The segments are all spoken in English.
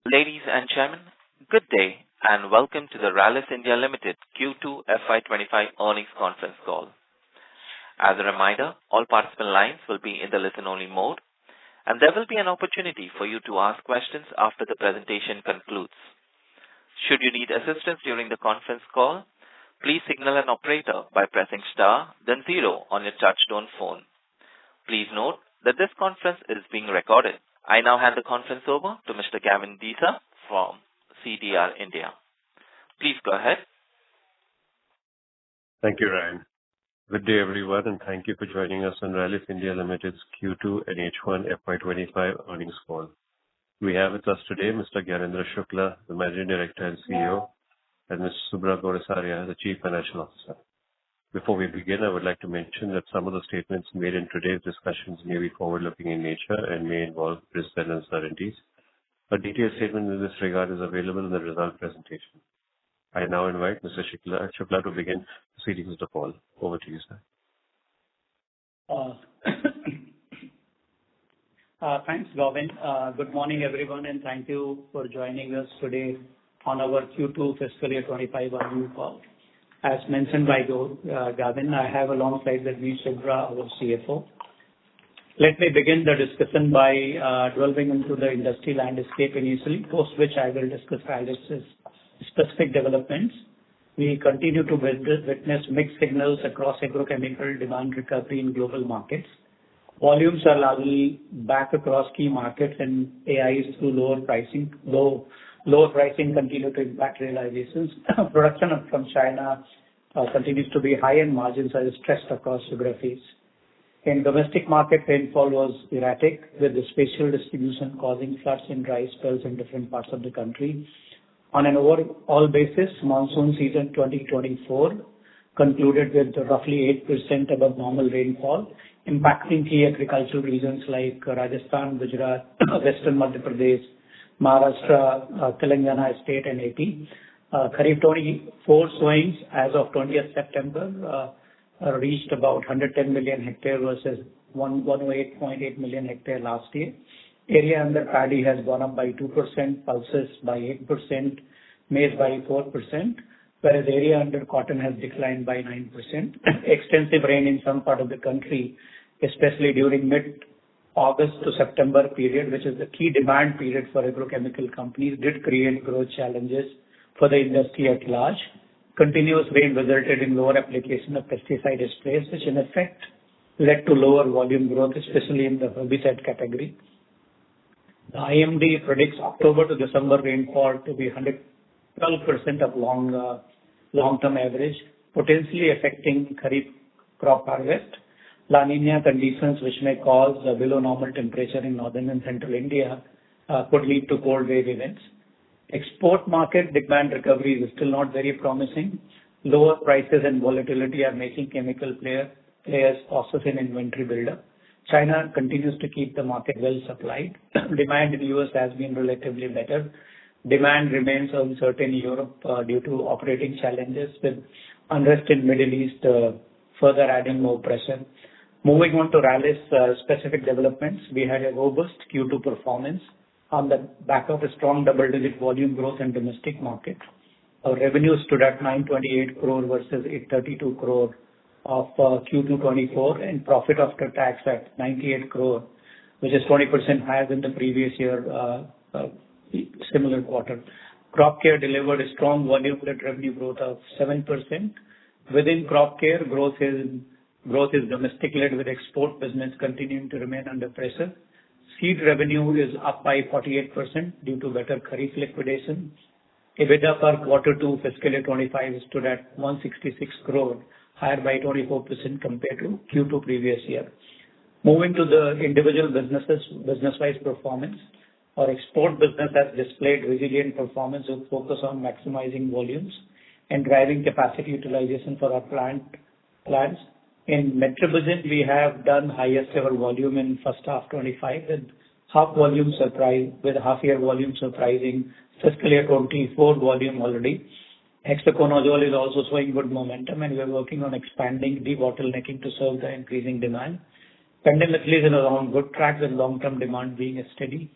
Ladies and gentlemen, good day, and welcome to the Rallis India Limited Q2 FY25 earnings conference call. As a reminder, all participant lines will be in the listen-only mode, and there will be an opportunity for you to ask questions after the presentation concludes. Should you need assistance during the conference call, please signal an operator by pressing star, then zero on your touchtone phone. Please note that this conference is being recorded. I now hand the conference over to Mr. Gavin Desa from CDR India. Please go ahead. Thank you, Ryan. Good day, everyone, and thank you for joining us on Rallis India Limited's Q2 and H1 FY25 earnings call. We have with us today Mr. Gyanendra Shukla, the Managing Director and CEO, and Ms. Subhra Gourisaria, the Chief Financial Officer. Before we begin, I would like to mention that some of the statements made in today's discussions may be forward-looking in nature and may involve risks and uncertainties. A detailed statement in this regard is available in the result presentation. I now invite Mr. Shukla to begin proceedings of the call. Over to you, sir. Thanks, Gavin. Good morning, everyone, and thank you for joining us today on our Q2 fiscal year 25 earnings call. As mentioned by Gavin, I have alongside with me Subhra, our CFO. Let me begin the discussion by delving into the industry landscape initially, post which I will discuss Rallis' specific developments. We continue to witness mixed signals across agrochemical demand recovery in global markets. Volumes are largely back across key markets and AIs through lower pricing. Lower pricing continue to impact realizations. Production from China continues to be high and margins are stressed across geographies. In domestic market, rainfall was erratic, with the spatial distribution causing floods and dry spells in different parts of the country. On an overall basis, monsoon season 2024 concluded with roughly 8% above normal rainfall, impacting key agricultural regions like Rajasthan, Gujarat, Western Madhya Pradesh, Maharashtra, Telangana state and AP. Kharif 24 sowings as of 20th September reached about 110 million hectare versus 108.8 million hectare last year. Area under paddy has gone up by 2%, pulses by 8%, maize by 4%, whereas area under cotton has declined by 9%. Extensive rain in some part of the country, especially during mid-August to September period, which is the key demand period for agrochemical companies, did create growth challenges for the industry at large. Continuous rain resulted in lower application of pesticide sprays, which in effect led to lower volume growth, especially in the herbicide category. The IMD predicts October to December rainfall to be 112% of long-term average, potentially affecting Kharif crop harvest. La Nina conditions, which may cause below normal temperature in northern and central India, could lead to cold wave events. Export market demand recovery is still not very promising. Lower prices and volatility are making chemical players cautious in inventory buildup. China continues to keep the market well supplied. Demand in the US has been relatively better. Demand remains uncertain in Europe due to operating challenges, with unrest in Middle East further adding more pressure. Moving on to Rallis specific developments, we had a robust Q2 performance on the back of a strong double-digit volume growth in domestic market. Our revenue stood at 928 crore versus 832 crore of Q2 24, and profit after tax at 98 crore, which is 20% higher than the previous year similar quarter. Crop care delivered a strong volume-led revenue growth of 7%. Within crop care, growth is domestic-led, with export business continuing to remain under pressure. Seed revenue is up by 48% due to better Kharif liquidation. EBITDA for Q2 fiscal year 25 stood at 166 crore, higher by 24% compared to Q2 previous year. Moving to the individual business-wise performance, our export business has displayed resilient performance with focus on maximizing volumes and driving capacity utilization for our plants. In Metribuzin, we have done highest ever volume in first half 25, with half year volume surprising fiscal year 24 volume already. Hexaconazole is also showing good momentum, and we are working on expanding debottlenecking to serve the increasing demand. Pendimethalin is on good track, with long-term demand being steady.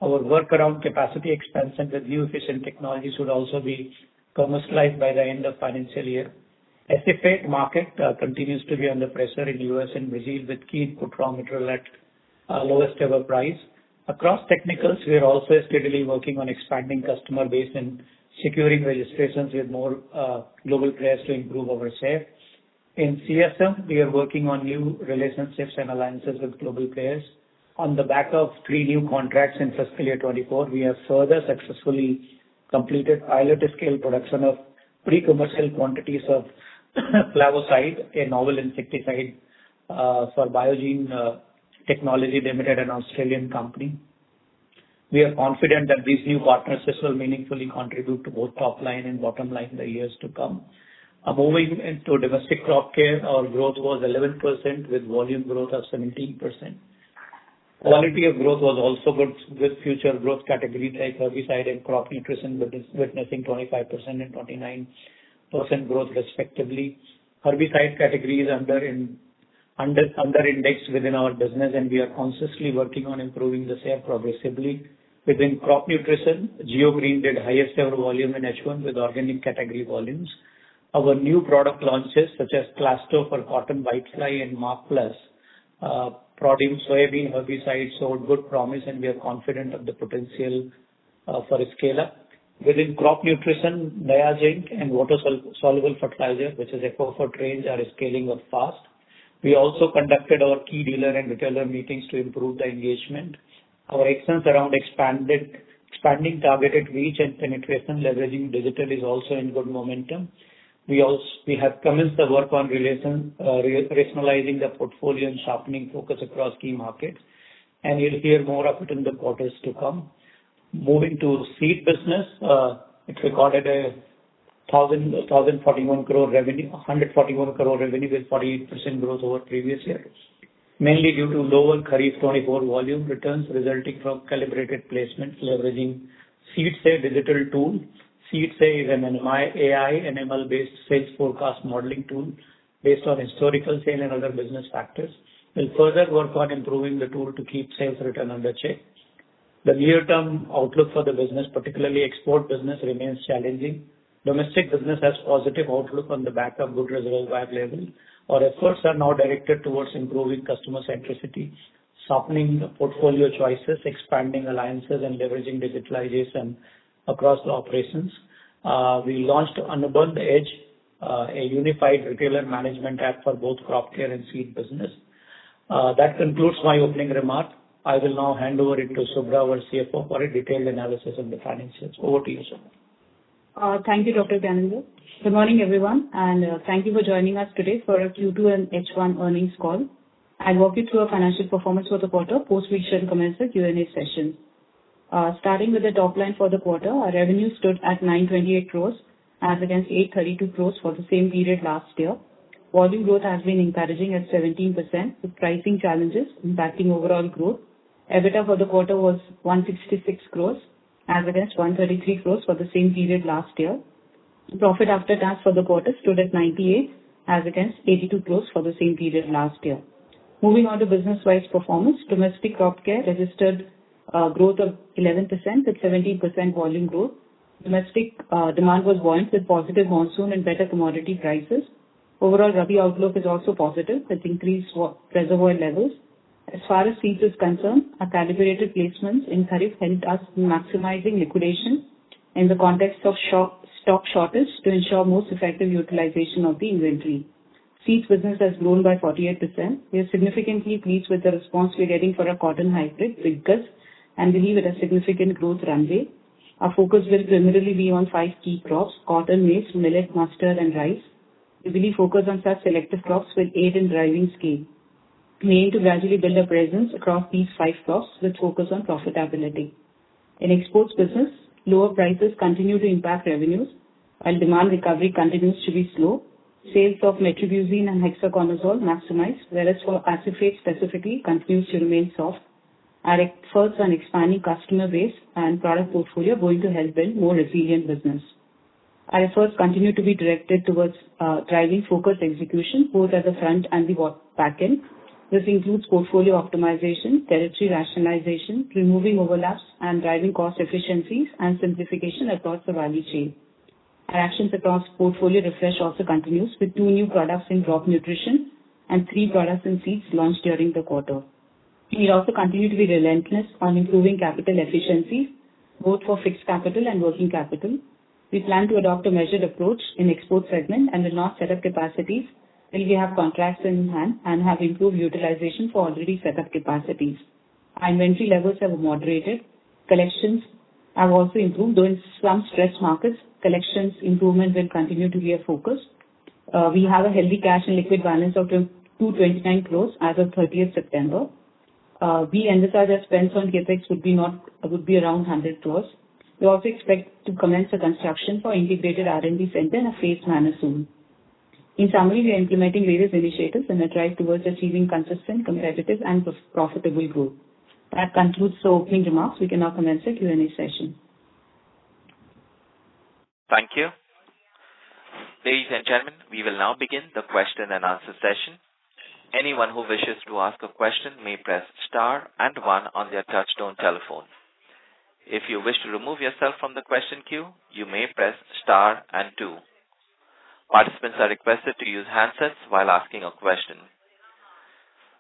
Our work around capacity expansion with new efficient technology should also be commercialized by the end of financial year. SF8 market continues to be under pressure in US and Brazil with key input raw material at lowest ever price. Across technicals, we are also steadily working on expanding customer base and securing registrations with more global players to improve our share. In CSM, we are working on new relationships and alliances with global players. On the back of 3 new contracts in fiscal year 24, we have further successfully completed pilot scale production of pre-commercial quantities of flavicide, a novel insecticide for Biogene Technology Limited, an Australian company. We are confident that these new partnerships will meaningfully contribute to both top line and bottom line in the years to come. Moving into domestic crop care, our growth was 11% with volume growth of 17%. Quality of growth was also good with future growth categories like herbicide and crop nutrition witnessing 25% and 29% growth respectively. Herbicide category is under indexed within our business, and we are consciously working on improving the share progressively. Within crop nutrition, GeoGreen did highest ever volume in H1 with organic category volumes. Our new product launches such as Clasto for cotton whitefly and Mark Plus produce soybean herbicide showed good promise, and we are confident of the potential for a scale up. Within crop nutrition, Niazinc and water-soluble fertilizer, which is Ecofort range, are scaling up fast. We also conducted our key dealer and retailer meetings to improve the engagement. Our actions around expanding targeted reach and penetration leveraging digital is also in good momentum. We have commenced the work on rationalizing the portfolio and sharpening focus across key markets, and you'll hear more of it in the quarters to come. Moving to seed business, it recorded a 1,041 crore revenue, 141 crore revenue with 48% growth over previous year, mainly due to lower Kharif 24 volume returns resulting from calibrated placements leveraging SeedSay digital tool. SeedSay is an AI and ML-based sales forecast modeling tool based on historical sale and other business factors. We'll further work on improving the tool to keep sales return under check. The near-term outlook for the business, particularly export business, remains challenging. Domestic business has positive outlook on the back of good reservoir level. Our efforts are now directed towards improving customer centricity, sharpening the portfolio choices, expanding alliances, and leveraging digitalization across the operations. We launched Anubandh Edge, a unified retailer management app for both crop care and seed business. That concludes my opening remark. I will now hand over it to Subhra, our CFO, for a detailed analysis of the financials. Over to you, Subhra. Thank you, Dr. Gyanendra. Good morning, everyone, and thank you for joining us today for our Q2 and H1 earnings call. I'll walk you through our financial performance for the quarter, post which shall commence the Q&A session. Starting with the top line for the quarter, our revenue stood at 928 crores as against 832 crores for the same period last year. Volume growth has been encouraging at 17%, with pricing challenges impacting overall growth. EBITDA for the quarter was 166 crores as against 133 crores for the same period last year. Profit after tax for the quarter stood at 98 as against 82 crores for the same period last year. Moving on to business-wise performance, domestic crop care registered growth of 11% with 17% volume growth. Domestic demand was buoyant with positive monsoon and better commodity prices. Overall, Rabi outlook is also positive with increased reservoir levels. As far as seeds is concerned, our calibrated placements in Kharif helped us in maximizing liquidation in the context of stock shortage to ensure most effective utilization of the inventory. Seeds business has grown by 48%. We are significantly pleased with the response we are getting for our cotton hybrid, Viggas, and believe it has significant growth runway. Our focus will primarily be on 5 key crops: cotton, maize, millet, mustard, and rice. We believe focus on such selective crops will aid in driving scale. We aim to gradually build a presence across these 5 crops with focus on profitability. In exports business, lower prices continue to impact revenues, while demand recovery continues to be slow. Sales of metribuzin and hexaconazole maximized, whereas for acephate specifically continues to remain soft. Our efforts on expanding customer base and product portfolio are going to help build more resilient business. Our efforts continue to be directed towards driving focused execution, both at the front and the back end. This includes portfolio optimization, territory rationalization, removing overlaps, and driving cost efficiencies and simplification across the value chain. Our actions across portfolio refresh also continues with 2 new products in crop nutrition and 3 products in seeds launched during the quarter. We also continue to be relentless on improving capital efficiencies, both for fixed capital and working capital. We plan to adopt a measured approach in export segment and will not set up capacities till we have contracts in hand and have improved utilization for already set up capacities. Our inventory levels have moderated. Collections have also improved, though in some stressed markets, collections improvement will continue to be a focus. We have a healthy cash and liquid balance of 229 crores as of 30th September. We envisage that spends on capex would be around 100 crores. We also expect to commence the construction for integrated R&D center in a phased manner soon. In summary, we are implementing various initiatives in a drive towards achieving consistent, competitive, and profitable growth. That concludes the opening remarks. We can now commence the Q&A session. Thank you. Ladies and gentlemen, we will now begin the question and answer session. Anyone who wishes to ask a question may press star and 1 on their touchtone telephone. If you wish to remove yourself from the question queue, you may press star and 2. Participants are requested to use handsets while asking a question.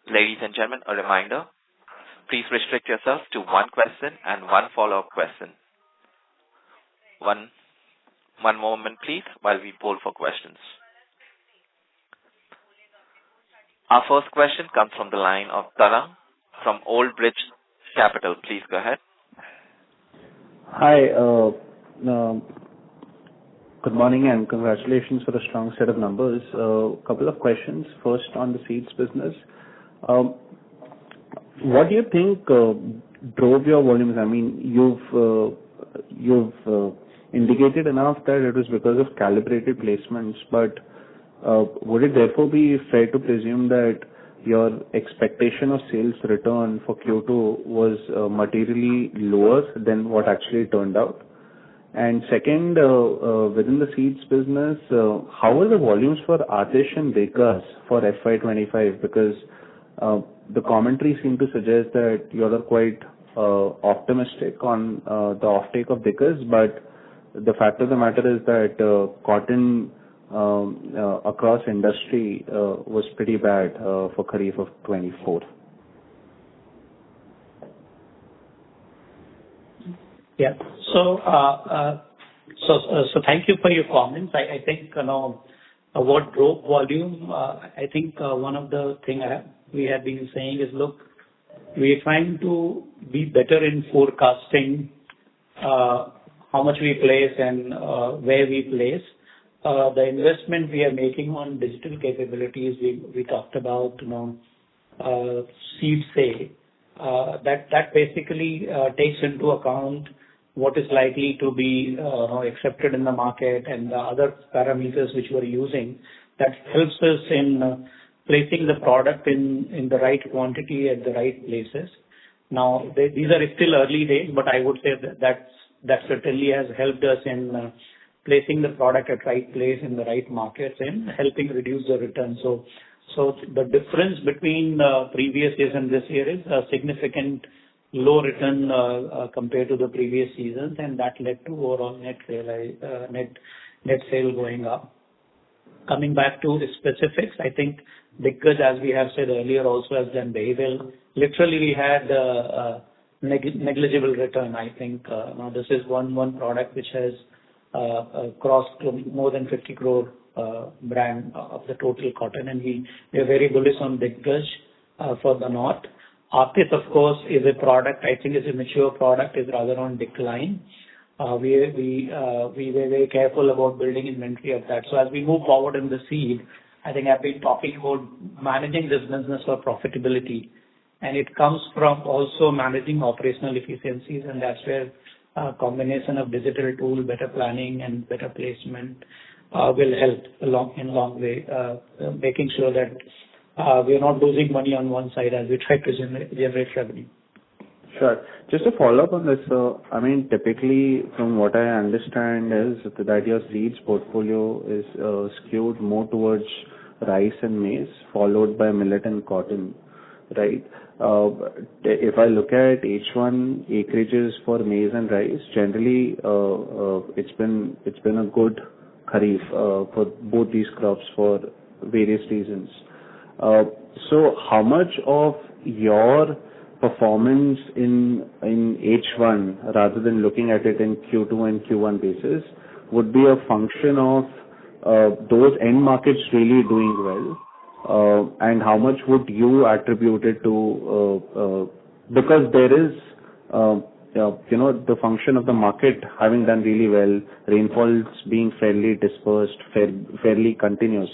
Ladies and gentlemen, a reminder, please restrict yourself to 1 question and 1 follow-up question. One moment, please, while we poll for questions. Our first question comes from the line of Tarang from Old Bridge Capital. Please go ahead. Hi. Good morning and congratulations for the strong set of numbers. Couple of questions. First, on the seeds business. What do you think drove your volumes? I mean, you've indicated enough that it was because of calibrated placements, but would it therefore be fair to presume that your expectation of sales return for Q2 was materially lower than what actually turned out? And second, within the seeds business, how are the volumes for Atish and Diggaz for FY25? Because the commentary seemed to suggest that you are quite optimistic on the offtake of Diggaz, but the fact of the matter is that cotton across industry was pretty bad for Kharif of 24. Yeah. So thank you for your comments. I think, what drove volume, I think one of the things we have been saying is, look, we are trying to be better in forecasting how much we place and where we place. The investment we are making on digital capabilities, we talked about, seed say, that basically takes into account what is likely to be accepted in the market and the other parameters which we're using. That helps us in placing the product in the right quantity at the right places. Now, these are still early days, but I would say that certainly has helped us in placing the product at right place in the right markets and helping reduce the return. So the difference between previous years and this year is a significant low return compared to the previous seasons, and that led to overall net sale going up. Coming back to the specifics, I think Diggaz, as we have said earlier, also has done very well. Literally, we had negligible return. I think now this is one product which has crossed more than 50 crore brand of the total cotton, and we are very bullish on Diggaz for the north. Atish, of course, is a product, I think is a mature product, is rather on decline. We were very careful about building inventory of that. So as we move forward in the seed, I think I've been talking about managing this business for profitability, and it comes from also managing operational efficiencies, and that's where a combination of digital tool, better planning, and better placement will help in long way, making sure that we are not losing money on one side as we try to generate revenue. Sure. Just to follow up on this, I mean, typically, from what I understand is that your seeds portfolio is skewed more towards rice and maize, followed by millet and cotton. right? If I look at H1 acreages for maize and rice, generally, it's been a good kharif for both these crops for various reasons. So how much of your performance in H1, rather than looking at it in Q2 and Q1 basis, would be a function of those end markets really doing well? And how much would you attribute it to, because there is, the function of the market having done really well, rainfalls being fairly dispersed, fairly continuous,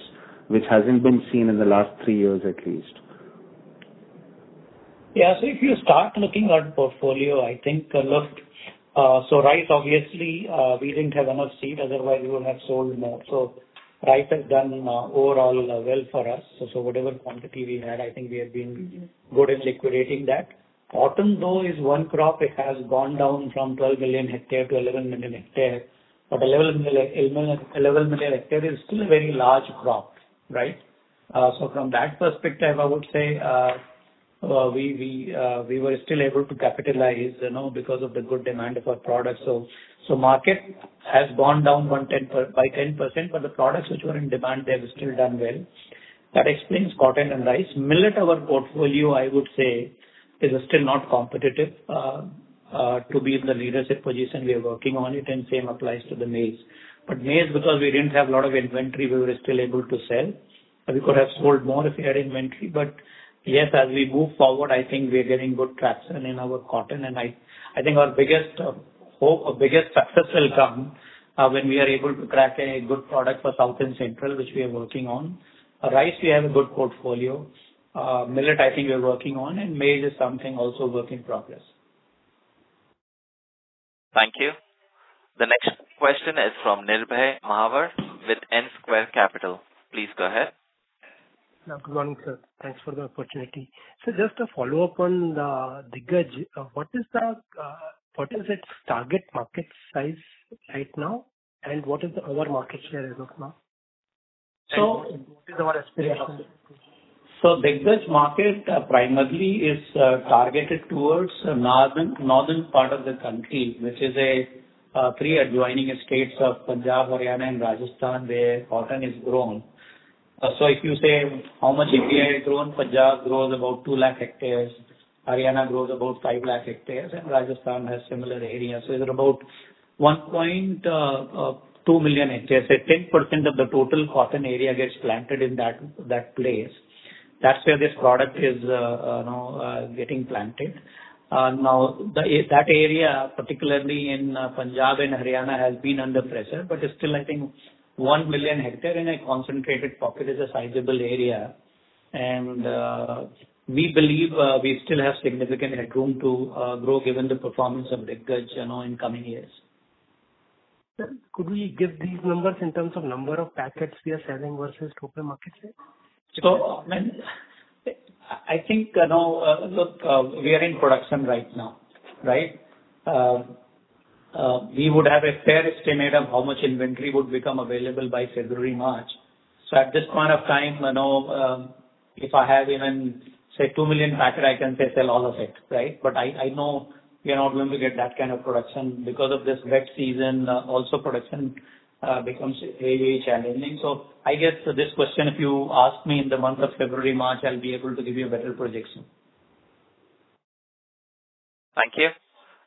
which hasn't been seen in the last 3 years at least. Yeah, so if you start looking at portfolio, I think, so rice, obviously, we didn't have enough seed, otherwise we would have sold more. So rice has done overall well for us. So whatever quantity we had, I think we have been good in liquidating that. Cotton, though, is one crop. It has gone down from 12 million hectare to 11 million hectare. But 11 million hectare is still a very large crop, right? So from that perspective, I would say we were still able to capitalize, because of the good demand of our products. So market has gone down by 10%, but the products which were in demand, they have still done well. That explains cotton and rice. Millet, our portfolio, I would say, is still not competitive to be in the leadership position. We are working on it, and same applies to the maize. But maize, because we didn't have a lot of inventory, we were still able to sell. We could have sold more if we had inventory, but yes, as we move forward, I think we are getting good traction in our cotton, and I think our biggest hope or biggest success will come when we are able to crack a good product for South and Central, which we are working on. Rice, we have a good portfolio. Millet, I think we are working on, and maize is something also work in progress. Thank you. The next question is from Nirbhay Mahavar with N Square Capital. Please go ahead. Good morning, sir. Thanks for the opportunity. So just a follow-up on the Diggaz. What is its target market size right now, and what is our market share as of now? So what is our aspiration? So Diggaz market primarily is targeted towards northern part of the country, which is three adjoining states of Punjab, Haryana, and Rajasthan, where cotton is grown. So if you say how much India is grown, Punjab grows about 2 lakh hectares, Haryana grows about 5 lakh hectares, and Rajasthan has similar area. So it's about 1.2 million hectares. So 10% of the total cotton area gets planted in that place. That's where this product is getting planted. Now, that area, particularly in Punjab and Haryana, has been under pressure, but it's still, I think, 1 million hectare in a concentrated pocket is a sizable area. And we believe we still have significant headroom to grow given the performance of Diggaz, in coming years. Could we give these numbers in terms of number of packets we are selling versus total market share? So, I think, look, we are in production right now, right? We would have a fair estimate of how much inventory would become available by February, March. So at this point of time, if I have even, say, 2 million packet, I can sell all of it, right? But I know we are not going to get that kind of production because of this wet season. Also, production becomes very challenging. So I guess this question, if you ask me in the month of February, March, I'll be able to give you a better projection. Thank you.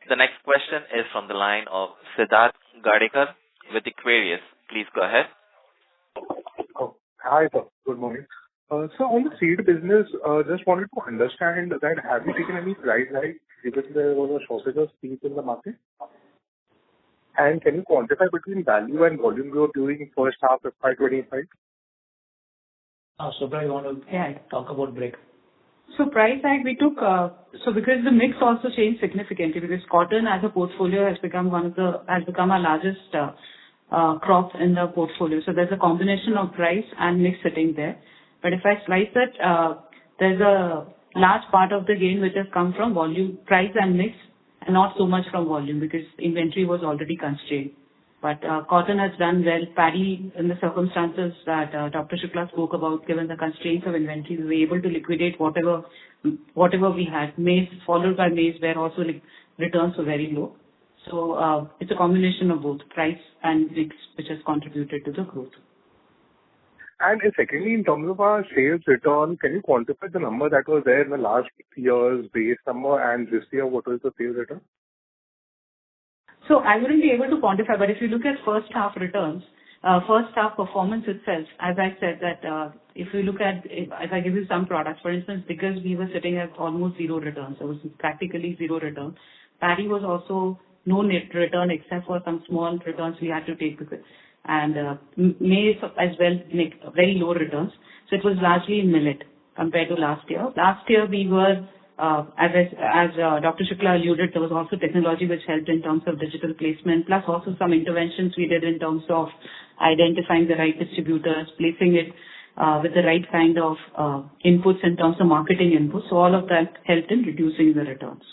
The next question is from the line of Siddharth Gadekar with Aquarius. Please go ahead. Oh, hi, sir. Good morning. So on the seed business, just wanted to understand that have you taken any price hike because there was a shortage of seeds in the market? And can you quantify between value and volume growth during first half of FY25? Subra, you want to talk about break? So price hike we took, because the mix also changed significantly, because cotton as a portfolio has become our largest crop in the portfolio. So there's a combination of price and mix sitting there. But if I slice it, there's a large part of the gain which has come from volume, price and mix, and not so much from volume because inventory was already constrained. But cotton has done well. Paddy, in the circumstances that Dr. Shukla spoke about, given the constraints of inventory, we were able to liquidate whatever we had. Maize, followed by maize, where also returns were very low. So it's a combination of both price and mix, which has contributed to the growth. And secondly, in terms of our sales return, can you quantify the number that was there in the last year's base number, and this year, what was the sales return? So I wouldn't be able to quantify, but if you look at first half returns, first half performance itself, as I said that if you look at, if I give you some products, for instance, because we were sitting at almost zero returns, it was practically zero return. Paddy was also no net return except for some small returns we had to take with it. And maize as well, make very low returns. So it was largely in millet compared to last year. Last year we were as Dr. Shukla alluded, there was also technology which helped in terms of digital placement, plus also some interventions we did in terms of identifying the right distributors, placing it with the right kind of inputs in terms of marketing inputs. So all of that helped in reducing the returns.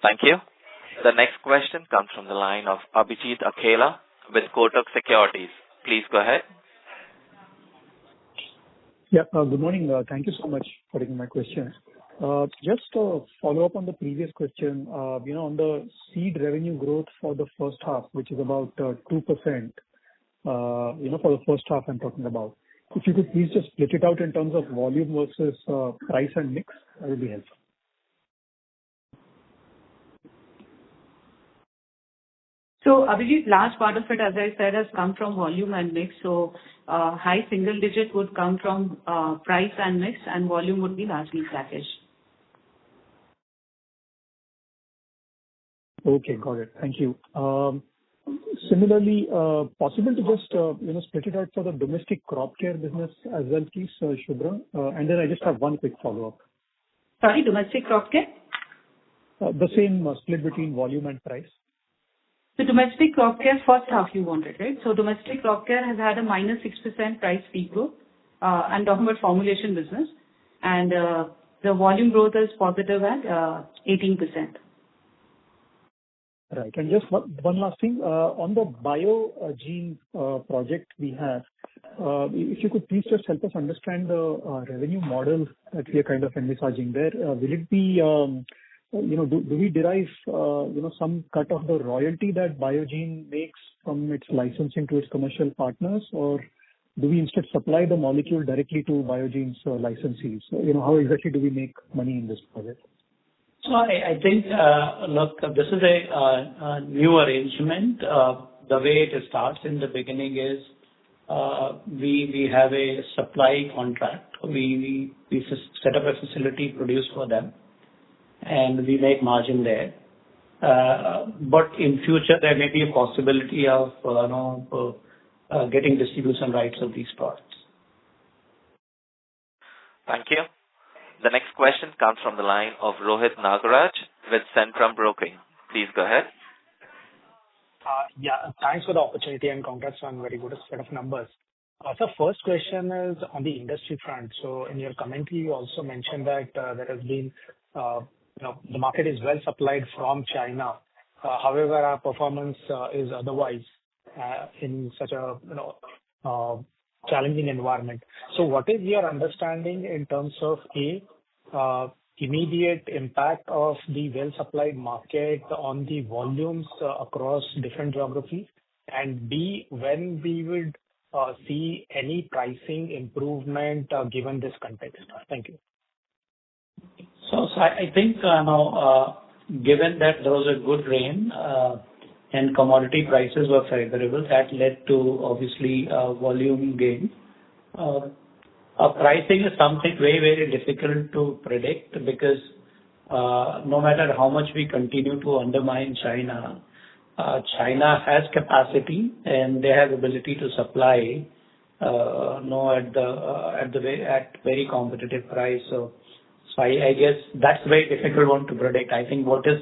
Thank you. The next question comes from the line of Abhijit Akela with Kotak Securities. Please go ahead. Yeah, good morning. Thank you so much for taking my question. Just to follow up on the previous question, on the seed revenue growth for the first half, which is about 2%, for the first half I'm talking about. If you could please just split it out in terms of volume versus price and mix, that would be helpful. So, Abhijit, large part of it, as I said, has come from volume and mix. So, high single digit would come from price and mix, and volume would be largely flattish. Okay, got it. Thank you. Similarly, possible to just split it out for the domestic crop care business as well, please, Shubhra? And then I just have one quick follow-up. Sorry, domestic crop care? The same split between volume and price. The domestic crop care first half you wanted, right? So domestic crop care has had a minus 6% price fee growth. I'm talking about formulation business. And the volume growth is positive at 18%. Right. And just one last thing. On the biogene project we have, if you could please just help us understand the revenue model that we are kind of envisaging there. Will it be... do we derive, some cut of the royalty that Biogene makes from its licensing to its commercial partners, or do we instead supply the molecule directly to Biogene's licensees? How exactly do we make money in this project? So I think, look, this is a new arrangement. The way it starts in the beginning is we have a supply contract. We set up a facility, produce for them, and we make margin there. But in future, there may be a possibility of getting distribution rights of these products. Thank you. The next question comes from the line of Rohit Nagaraj with Centrum Broking. Please go ahead. Thanks for the opportunity and congrats on very good set of numbers. So first question is on the industry front. So in your commentary, you also mentioned that there has been the market is well supplied from China. However, our performance is otherwise in such a challenging environment. So what is your understanding in terms of immediate impact of the well supplied market on the volumes across different geographies, and B, when we would see any pricing improvement given this context? Thank you. So I think given that there was a good rain and commodity prices were favorable, that led to obviously volume gain. Pricing is something very, very difficult to predict because no matter how much we continue to undermine China, China has capacity and they have ability to supply at very competitive price. So I guess that's a very difficult one to predict. I think what is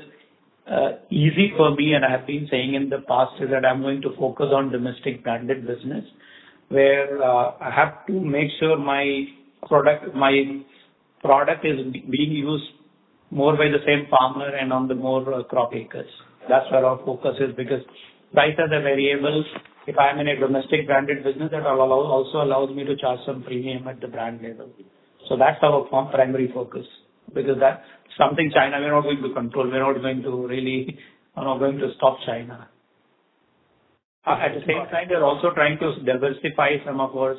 easy for me, and I have been saying in the past, is that I'm going to focus on domestic branded business, where I have to make sure my product is being used more by the same farmer and on the more crop acres. That's where our focus is, because price as a variable, if I'm in a domestic branded business, that also allows me to charge some premium at the brand level. So that's our primary focus, because that's something China we're not going to control. We're not going to really, not going to stop China. At the same time, we're also trying to diversify some of our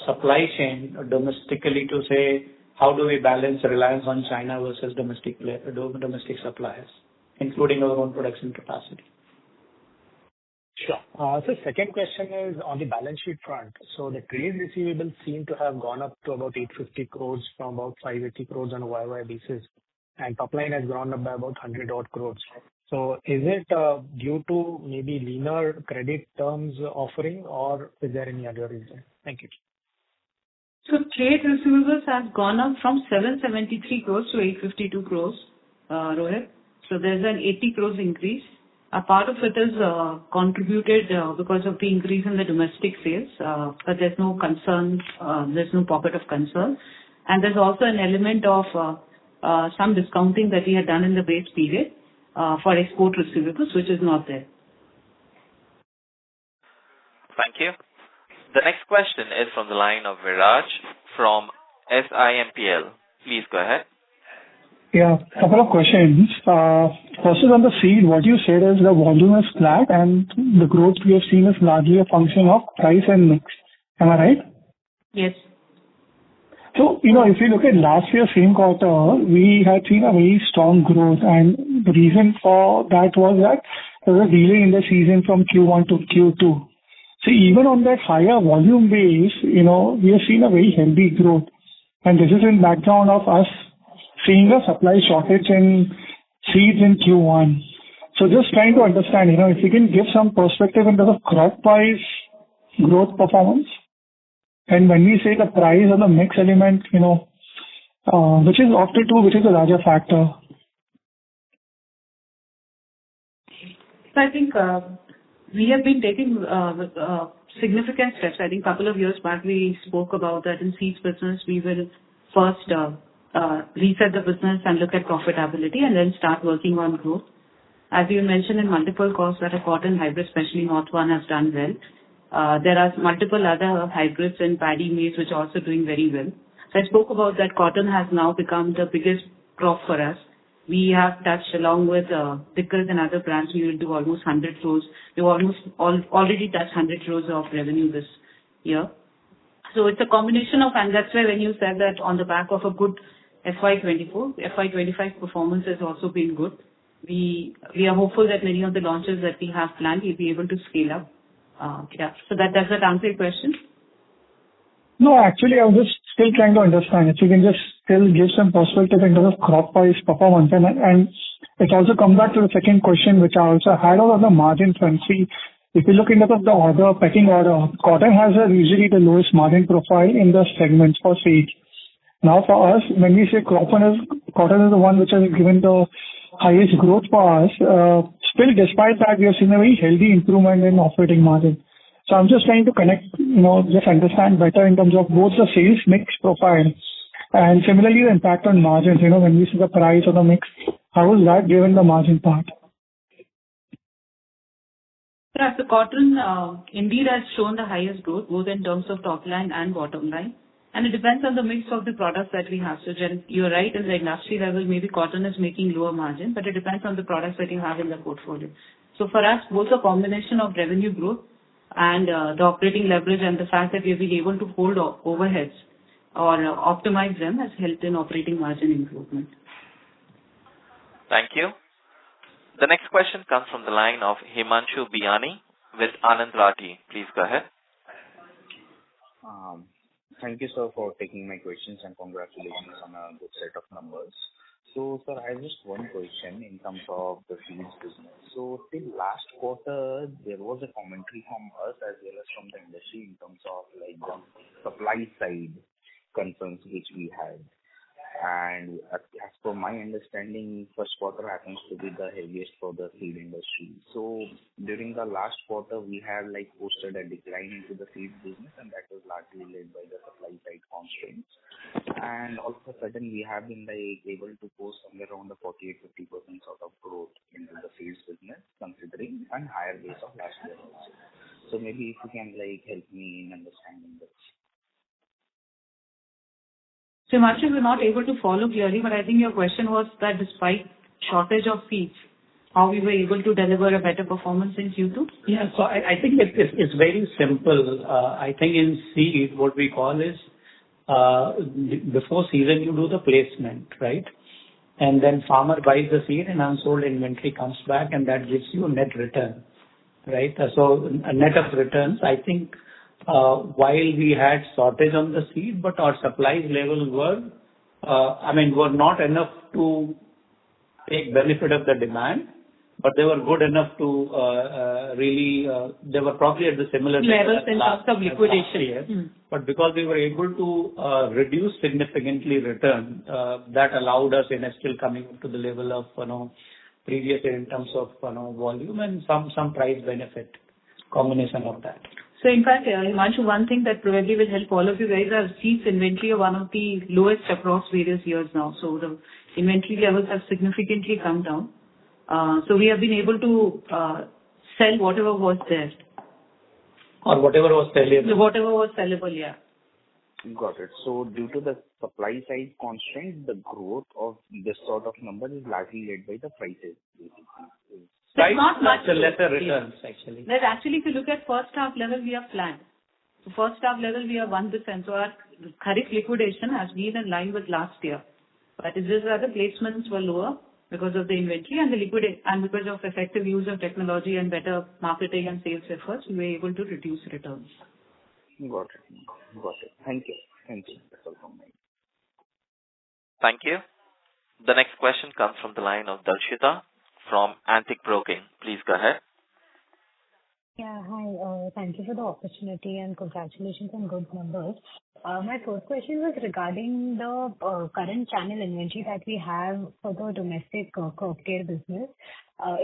supply chain domestically to say, how do we balance reliance on China versus domestic suppliers, including our own production capacity. Sure. So second question is on the balance sheet front. So the trade receivables seem to have gone up to about 850 crores from about 580 crores on a YY basis, and top line has gone up by about 100 odd crores. So is it due to maybe leaner credit terms offering, or is there any other reason? Thank you. So trade receivables have gone up from 773 crores to 852 crores, Rohit. So there's an 80 crores increase. A part of it is contributed because of the increase in the domestic sales, but there's no concern, there's no pocket of concern. And there's also an element of some discounting that we had done in the base period for export receivables, which is not there. Thank you. The next question is from the line of Viraj from SIMPL. Please go ahead. Yeah, a couple of questions. First is on the seed. What you said is the volume is flat and the growth we have seen is largely a function of price and mix. Am I right? Yes. So, if you look at last year, same quarter, we had seen a very strong growth, and the reason for that was that there was a delay in the season from Q1 to Q2. So even on that higher volume base, we have seen a very healthy growth. And this is in background of us seeing a supply shortage in seeds in Q1. So just trying to understand, if you can give some perspective in terms of crop price growth performance. And when we say the price or the mix element, which is of the two, which is a larger factor? So I think we have been taking significant steps. I think a couple of years back we spoke about that in seeds business we will first reset the business and look at profitability and then start working on growth. As you mentioned in multiple calls that a cotton hybrid, especially North One, has done well. There are multiple other hybrids in paddy maize which are also doing very well. So I spoke about that cotton has now become the biggest crop for us. We have touched, along with Dickers and other brands, we will do almost 100 crores. We've already touched 100 crores of revenue this year. So it's a combination of, and that's why when you said that on the back of a good FY24, FY25 performance has also been good. We are hopeful that many of the launches that we have planned, we'll be able to scale up. So does that answer your question? No, actually, I was just still trying to understand. If you can just still give some perspective in terms of crop price performance. And it also comes back to the second question, which I also had on the margin front. See, if you look into the order, pecking order, cotton has usually the lowest margin profile in the segments for seeds. Now for us, when we say cotton is the one which has given the highest growth for us, still despite that, we have seen a very healthy improvement in operating margin. So I'm just trying to connect, just understand better in terms of both the sales mix profile and similarly the impact on margins, when we see the price or the mix, how is that given the margin part? Yeah, so cotton indeed has shown the highest growth, both in terms of top line and bottom line. And it depends on the mix of the products that we have. So you're right, in the industry level, maybe cotton is making lower margin, but it depends on the products that you have in the portfolio. So for us, both a combination of revenue growth and the operating leverage and the fact that we've been able to hold overheads or optimize them has helped in operating margin improvement. Thank you. The next question comes from the line of Himanshu Biyani with Anand Rathi. Please go ahead. Thank you, sir, for taking my questions and congratulations on a good set of numbers. So, sir, I have just one question in terms of the seeds business. So, till last quarter, there was a commentary from us as well as from the industry in terms of like the supply side concerns which we had. And as per my understanding, first quarter happens to be the heaviest for the seed industry. So during the last quarter, we have posted a decline into the seed business, and that was largely led by the supply side constraints. And all of a sudden, we have been able to post somewhere around the 48-50% sort of growth into the seed seeds business, considering a higher base of last year also. So maybe if you can, like, help me in understanding this. So Himanshu, we're not able to follow clearly, but I think your question was that despite shortage of seeds, how we were able to deliver a better performance in Q2? Yeah. So I think it's very simple. I think in seed, what we call is, before season, you do the placement, right? And then farmer buys the seed and unsold inventory comes back, and that gives you a net return, right? So a net of returns, I think, while we had shortage on the seed, but our supplies level were not enough to take benefit of the demand, but they were good enough to they were probably at the similar levels in terms of liquidation. Year. But because we were able to reduce significantly return, that allowed us in still coming to the level of previous year in terms of volume and some price benefit, combination of that. So in fact, Himanshu, one thing that probably will help all of you guys are seeds inventory are one of the lowest across various years now. So the inventory levels have significantly come down. So we have been able to sell whatever was there. Or whatever was sellable. Whatever was sellable, yeah. Got it. So due to the supply side constraint, the growth of this sort of number is largely led by the prices, basically. Price not much lesser returns, actually. That actually, if you look at first half level, we are flat. So first half level, we are 1%. So our kharif liquidation has been in line with last year. But it's just that the placements were lower because of the inventory and and because of effective use of technology and better marketing and sales efforts, we were able to reduce returns. Got it. Thank you. That's all from me. Thank you. The next question comes from the line of Darshita from Antique Broking. Please go ahead. Yeah, hi. Thank you for the opportunity and congratulations on good numbers. My first question was regarding the current channel inventory that we have for the domestic crop care business.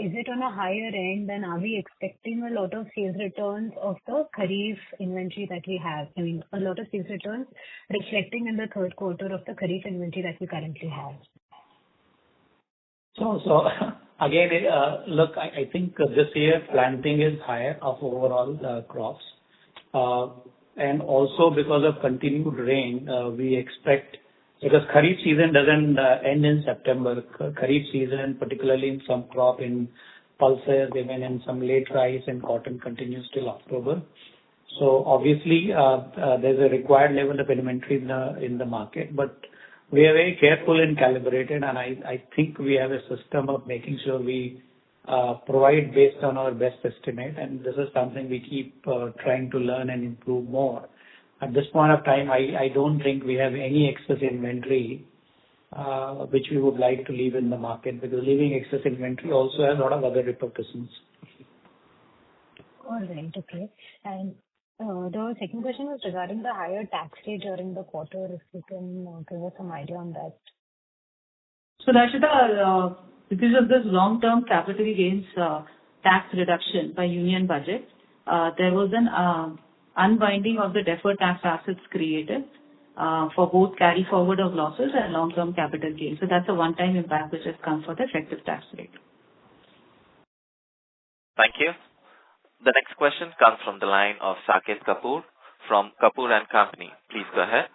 Is it on a higher end, and are we expecting a lot of sales returns of the kharif inventory that we have? I mean, a lot of sales returns reflecting in the third quarter of the kharif inventory that we currently have. So again, look, I think this year planting is higher of overall crops. And also because of continued rain, we expect, because Kharif season doesn't end in September. Kharif season, particularly in some crop in pulses, even in some late rice and cotton, continues till October. So obviously, there's a required level of inventory in the market, but we are very careful and calibrated, and I think we have a system of making sure we provide based on our best estimate, and this is something we keep trying to learn and improve more. At this point of time, I don't think we have any excess inventory which we would like to leave in the market, because leaving excess inventory also has a lot of other repercussions. All right, okay. And the second question was regarding the higher tax rate during the quarter, if you can give us some idea on that. So Darshita, because of this long-term capital gains tax reduction by Union Budget, there was an unwinding of the deferred tax assets created for both carry forward of losses and long-term capital gains. So that's a one-time impact which has come for the effective tax rate. Thank you. The next question comes from the line of Saket Kapoor from Kapoor and Company. Please go ahead.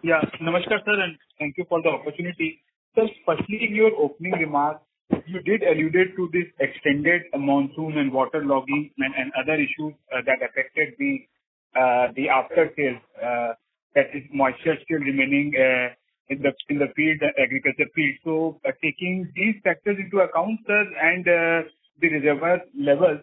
Yeah, namaskar sir, and thank you for the opportunity. Sir, firstly, in your opening remarks, you did allude to this extended monsoon and water logging and other issues that affected the after sales, that is moisture still remaining in the field, agriculture field. So taking these factors into account, sir, and the reservoir levels,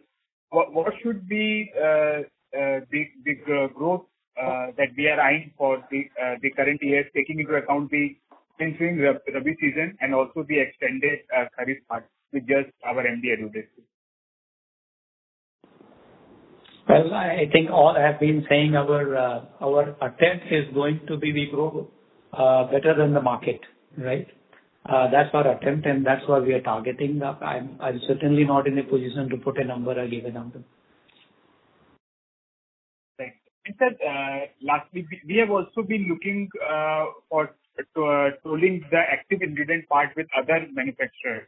what should be the growth that we are eyeing for the current year, taking into account the ensuing Rabi season and also the extended Kharif part, which just our MD alluded to? Well, I think all I have been saying, our attempt is going to be we grow better than the market, right? That's our attempt, and that's what we are targeting. I'm certainly not in a position to put a number or give a number. Thanks. And sir, lastly, we have also been looking for tolling the active ingredient part with other manufacturers.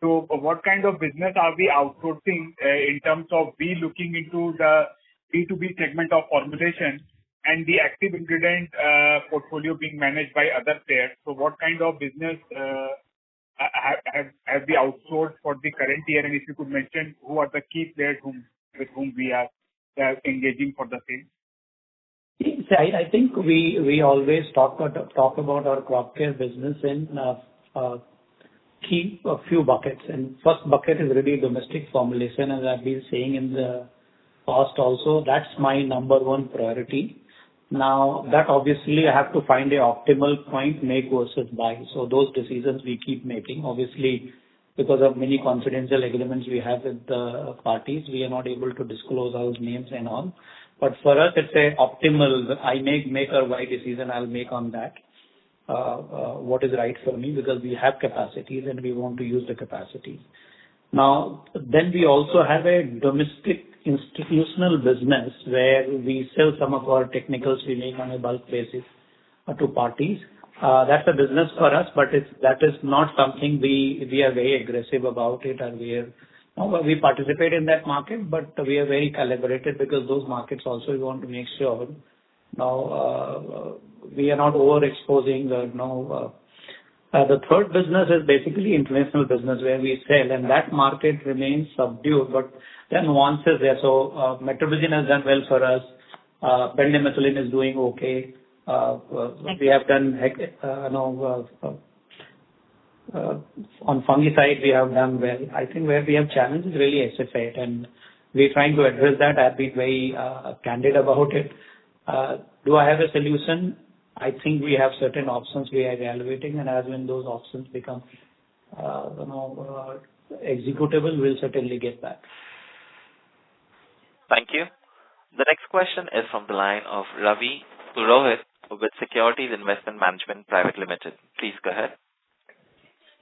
So what kind of business are we outsourcing in terms of we looking into the B2B segment of formulation and the active ingredient portfolio being managed by other players? So what kind of business have we outsourced for the current year? And if you could mention who are the key players with whom we are engaging for the same? See, I think we always talk about our crop care business in a few buckets. And first bucket is really domestic formulation, as I've been saying in the past also. That's my number one priority. Now, that obviously I have to find a optimal point, make versus buy. So those decisions we keep making. Obviously, because of many confidential agreements we have with the parties, we are not able to disclose our names and all. But for us, it's a optimal. I make or buy decision. I'll make on that what is right for me, because we have capacities and we want to use the capacities. Now, then we also have a domestic institutional business where we sell some of our technicals we make on a bulk basis to parties. That's a business for us, but that is not something we are very aggressive about it, and we participate in that market, but we are very calibrated, because those markets also we want to make sure we are not overexposing. The third business is basically international business where we sell, and that market remains subdued, but there are nuances there. So metribuzin has done well for us. Pendimethalin is doing okay. We have done on fungicide we have done well. I think where we have challenges is really SFA, and we're trying to address that. I've been very candid about it. Do I have a solution? I think we have certain options we are evaluating, and as when those options become executable, we'll certainly get back. Thank you. The next question is from the line of Ravi Purohit with Securities Investment Management Private Limited. Please go ahead.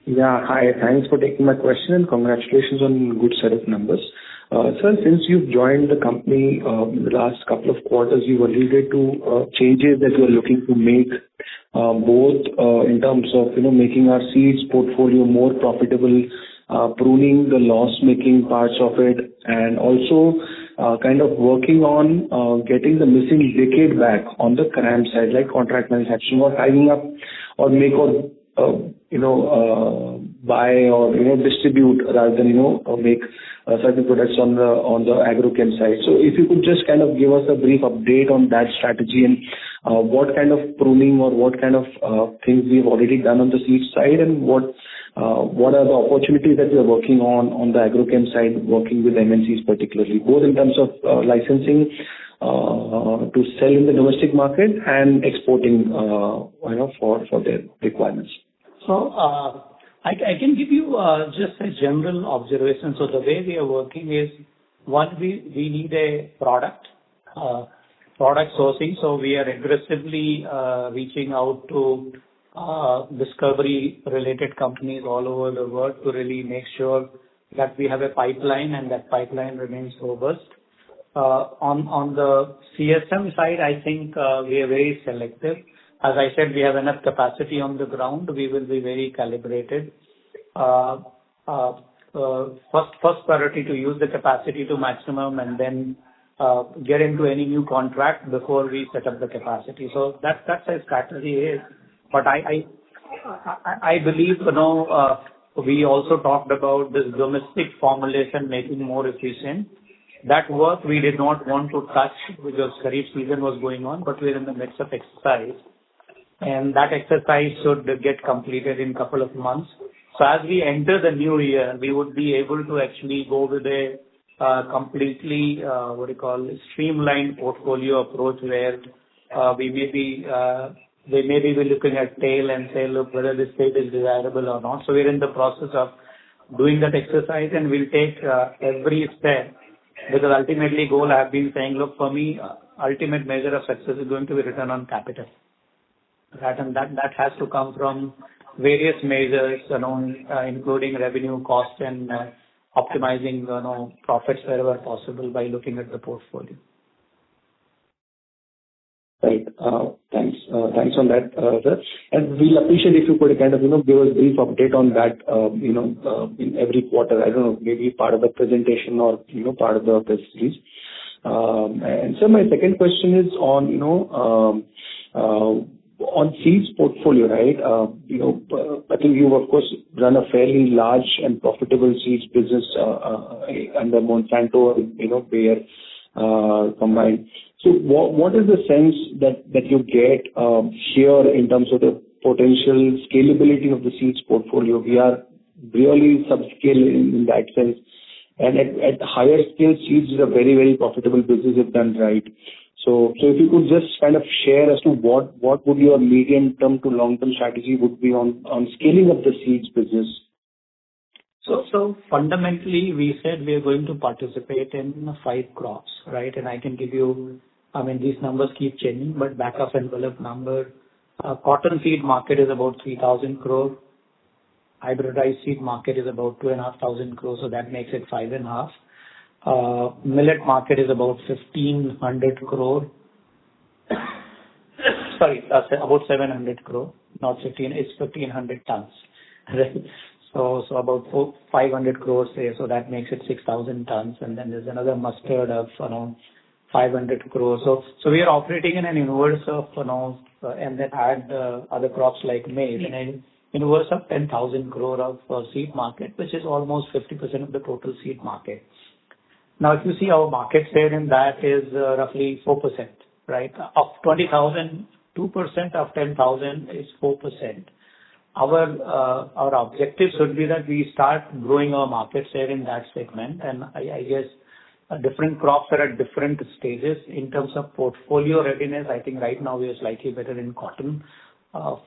Yeah, hi. Thanks for taking my question and congratulations on good set of numbers. Sir, since you've joined the company in the last couple of quarters, you've alluded to changes that you're looking to make, both in terms of making our seeds portfolio more profitable, pruning the loss-making parts of it, and also kind of working on getting the missing decade back on the CRAM side, like contract manufacturing or tying up or make or buy or distribute rather than make certain products on the agrochem side. So if you could just kind of give us a brief update on that strategy and what kind of pruning or what kind of things we've already done on the seed side, and what are the opportunities that we are working on the agrochem side, working with MNCs particularly, both in terms of licensing to sell in the domestic market and exporting for their requirements. So I can give you just a general observation. So the way we are working is, one, we need a product sourcing. So we are aggressively reaching out to discovery-related companies all over the world to really make sure that we have a pipeline and that pipeline remains robust. On the CSM side, I think we are very selective. As I said, we have enough capacity on the ground. We will be very calibrated. First priority to use the capacity to maximum, and then get into any new contract before we set up the capacity. So that's a strategy is. But I believe we also talked about this domestic formulation making more efficient. That work we did not want to touch because Kharif season was going on, but we're in the midst of exercise. And that exercise should get completed in a couple of months. So as we enter the new year, we would be able to actually go with a completely, streamlined portfolio approach where we may be looking at tail and say, look, whether this state is desirable or not. So we're in the process of doing that exercise, and we'll take every step, because ultimately goal I have been saying, look, for me, ultimate measure of success is going to be return on capital. That has to come from various measures, including revenue, cost, and optimizing profits wherever possible by looking at the portfolio. Right. Thanks. Thanks on that, sir. And we'll appreciate if you could kind of, give us a brief update on that, in every quarter. I don't know, maybe part of the presentation or, part of the press release. And so my second question is on seeds portfolio, right? I think you of course run a fairly large and profitable seeds business under Monsanto, Bayer combined. So what is the sense that you get here in terms of the potential scalability of the seeds portfolio? We are really subscale in that sense, and at higher scale, seeds is a very, very profitable business if done right. So if you could just kind of share as to what would your medium-term to long-term strategy would be on scaling up the seeds business? So fundamentally, we said we are going to participate in 5 crops, right? And I can give you, these numbers keep changing, but back of envelope number, cotton seed market is about 3,000 crore. Hybridized seed market is about 2,500 crore, so that makes it 5.5. Millet market is about 1,500 crore. Sorry, about 700 crore, not 15, it's 1,500 tons. Right? So about 500 crores there, so that makes it 6,000 tons. And then there's another mustard of 500 crores. So we are operating in an universe of, and then add other crops like maize, and an universe of 10,000 crore of seed market, which is almost 50% of the total seed market. Now, if you see our market share in that is roughly 4%, right? Of 20,000, 2% of 10,000 is 4%. Our objective should be that we start growing our market share in that segment, and I guess different crops are at different stages in terms of portfolio readiness. I think right now we are slightly better in cotton,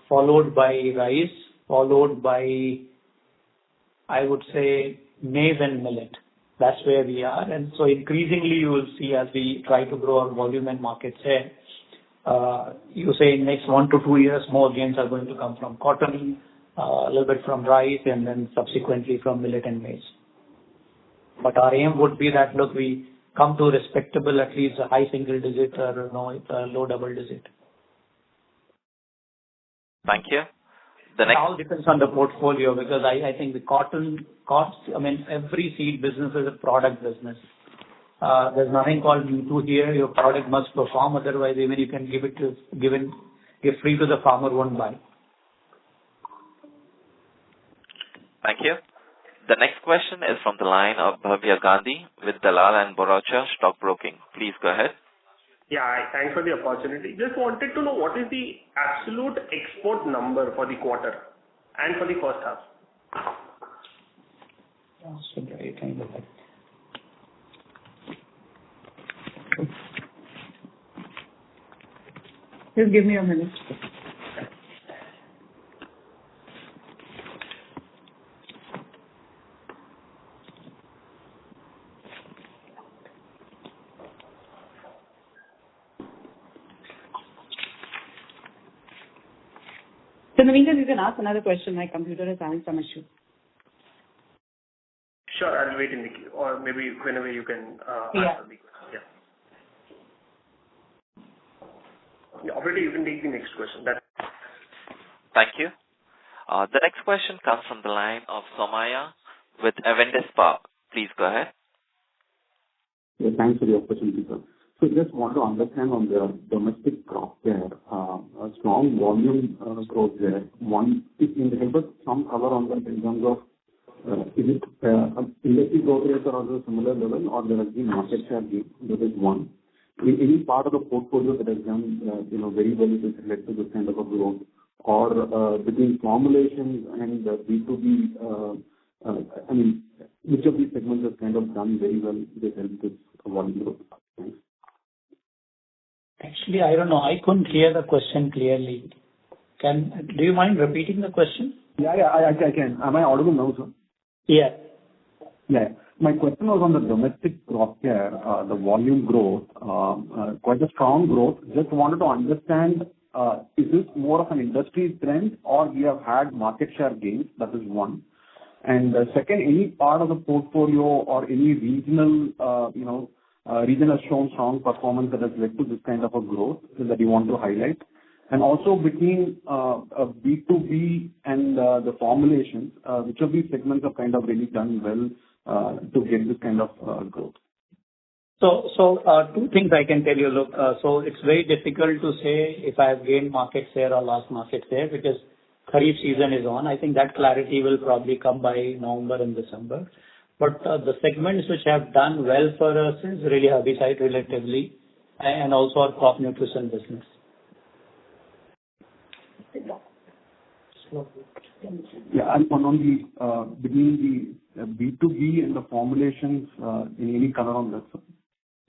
followed by rice, followed by, I would say, maize and millet. That's where we are. And so increasingly you will see as we try to grow our volume and market share, you say in next 1 to 2 years, more gains are going to come from cotton, a little bit from rice, and then subsequently from millet and maize. But our aim would be that, look, we come to respectable, at least a high single digit or low double digit. Thank you. It all depends on the portfolio, because I think the cotton costs, every seed business is a product business. There's nothing called me-too here. Your product must perform, otherwise even you can give free to the farmer, won't buy. Thank you. The next question is from the line of Bhavya Gandhi with Dalal & Broacha Stock Broking. Please go ahead. Yeah, thanks for the opportunity. Just wanted to know what is the absolute export number for the quarter and for the first half? Just give me a minute. So in the meantime, you can ask another question. My computer is having some issue. Sure, I'll wait in the queue, or maybe whenever you can answer the question. Yeah. Already you can take the next question. Thank you. The next question comes from the line of Somaya with Avendus Spark. Please go ahead. Yeah, thanks for the opportunity, sir. So just want to understand on the domestic crop there, a strong volume growth there. One, if you can help us some color on that in terms of is it industry growth rates are also similar level, or there has been market share gain? That is one. In any part of the portfolio that has done very well with led to this kind of a growth, or between formulations and B2B, which of these segments has kind of done very well with this volume growth? Thanks. Actually, I don't know. I couldn't hear the question clearly. Do you mind repeating the question? Yeah, I can. Am I audible now, sir? Yeah. Yeah. My question was on the domestic crop care, the volume growth, quite a strong growth. Just wanted to understand, is this more of an industry trend or we have had market share gains? That is one. And second, any part of the portfolio or any regional, region has shown strong performance that has led to this kind of a growth that you want to highlight. And also between B2B and the formulations, which of these segments have kind of really done well to get this kind of growth? So, two things I can tell you. Look, so it's very difficult to say if I have gained market share or lost market share because Kharif season is on. I think that clarity will probably come by November and December. But the segments which have done well for us is really herbicide relatively and also our crop nutrition business. Yeah, and on the between the B2B and the formulations, any color on that, sir?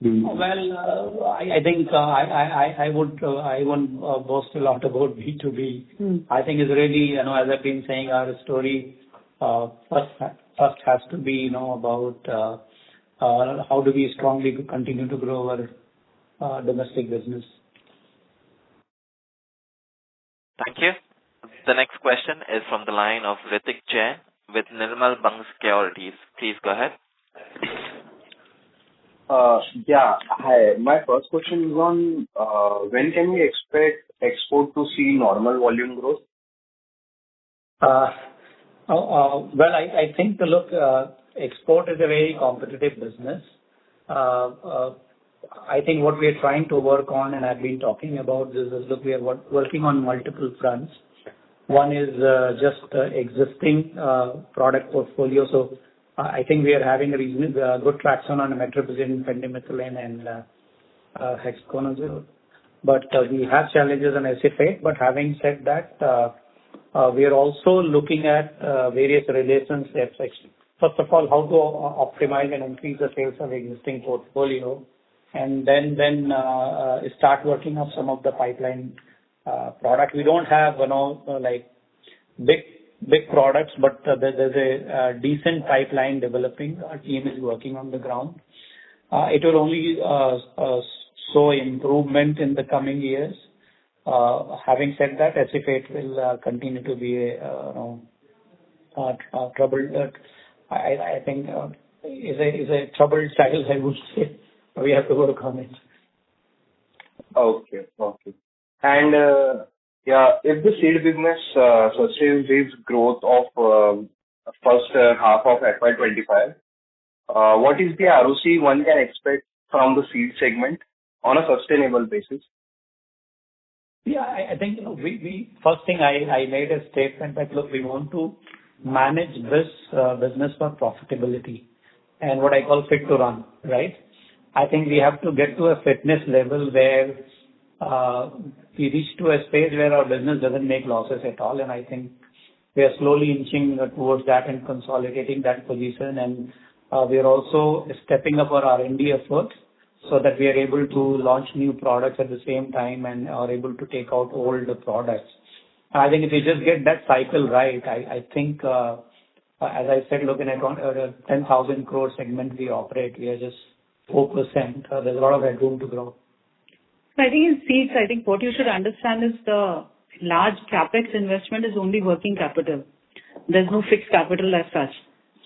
Well, I think I won't boast a lot about B2B. I think it's really, as I've been saying, our story first has to be, about how do we strongly continue to grow our domestic business. Thank you. The next question is from the line of Ritik Jain with Nirmal Bang Securities. Please go ahead. Yeah. Hi. My first question is on when can we expect export to see normal volume growth? Well, I think, look, export is a very competitive business. I think what we are trying to work on, and I've been talking about this, is look, we are working on multiple fronts. One is just existing product portfolio. So I think we are having a reasonably good traction on metribuzin, pendimethalin, and hexaconazole. But we have challenges on acephate. But having said that, we are also looking at various relation steps. First of all, how to optimize and increase the sales of existing portfolio, and then start working on some of the pipeline product. We don't have, like big products, but there's a decent pipeline developing. Our team is working on the ground. It will only show improvement in the coming years. Having said that, acephate will continue to be a troubled. I think is a troubled child, I would say. We have to work on it. Okay. And if the seed business sustains its growth of first half of FY25, what is the ROC one can expect from the seed segment on a sustainable basis? Yeah, I think we first thing I made a statement that look, we want to manage this business for profitability and what I call fit to run, right? I think we have to get to a fitness level where we reach to a stage where our business doesn't make losses at all, and I think we are slowly inching towards that and consolidating that position, and we are also stepping up our R&D efforts so that we are able to launch new products at the same time and are able to take out old products. I think if we just get that cycle right, I think, as I said, looking at a 10,000 crore segment we operate, we are just 4%. There's a lot of headroom to grow. I think in seeds, I think what you should understand is the large capex investment is only working capital. There's no fixed capital as such.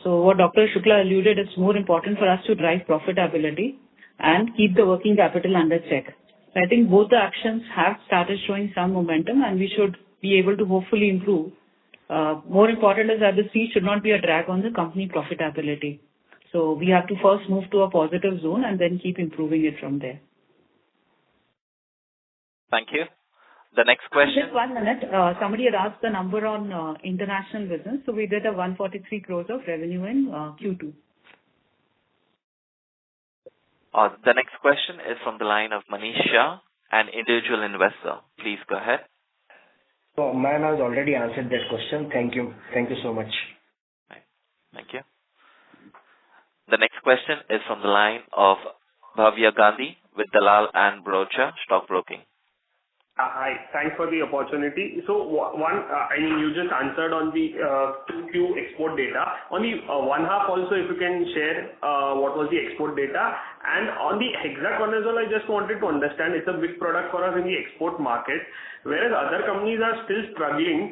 So what Dr. Shukla alluded, it's more important for us to drive profitability and keep the working capital under check. So I think both the actions have started showing some momentum, and we should be able to hopefully improve. More important is that the seed should not be a drag on the company profitability. So we have to first move to a positive zone and then keep improving it from there. Thank you. The next question. Just 1 minute. Somebody had asked the number on international business. So we did a 143 crores of revenue in Q2. The next question is from the line of Manish Shah, an individual investor. Please go ahead. So man has already answered that question. Thank you. Thank you so much. Thank you. The next question is from the line of Bhavya Gandhi with Dalal and Broacha Stockbroking. Hi. Thanks for the opportunity. So you just answered on the 2Q export data. On the one half also, if you can share what was the export data. And on the hexaconazole, I just wanted to understand, it's a big product for us in the export market, whereas other companies are still struggling,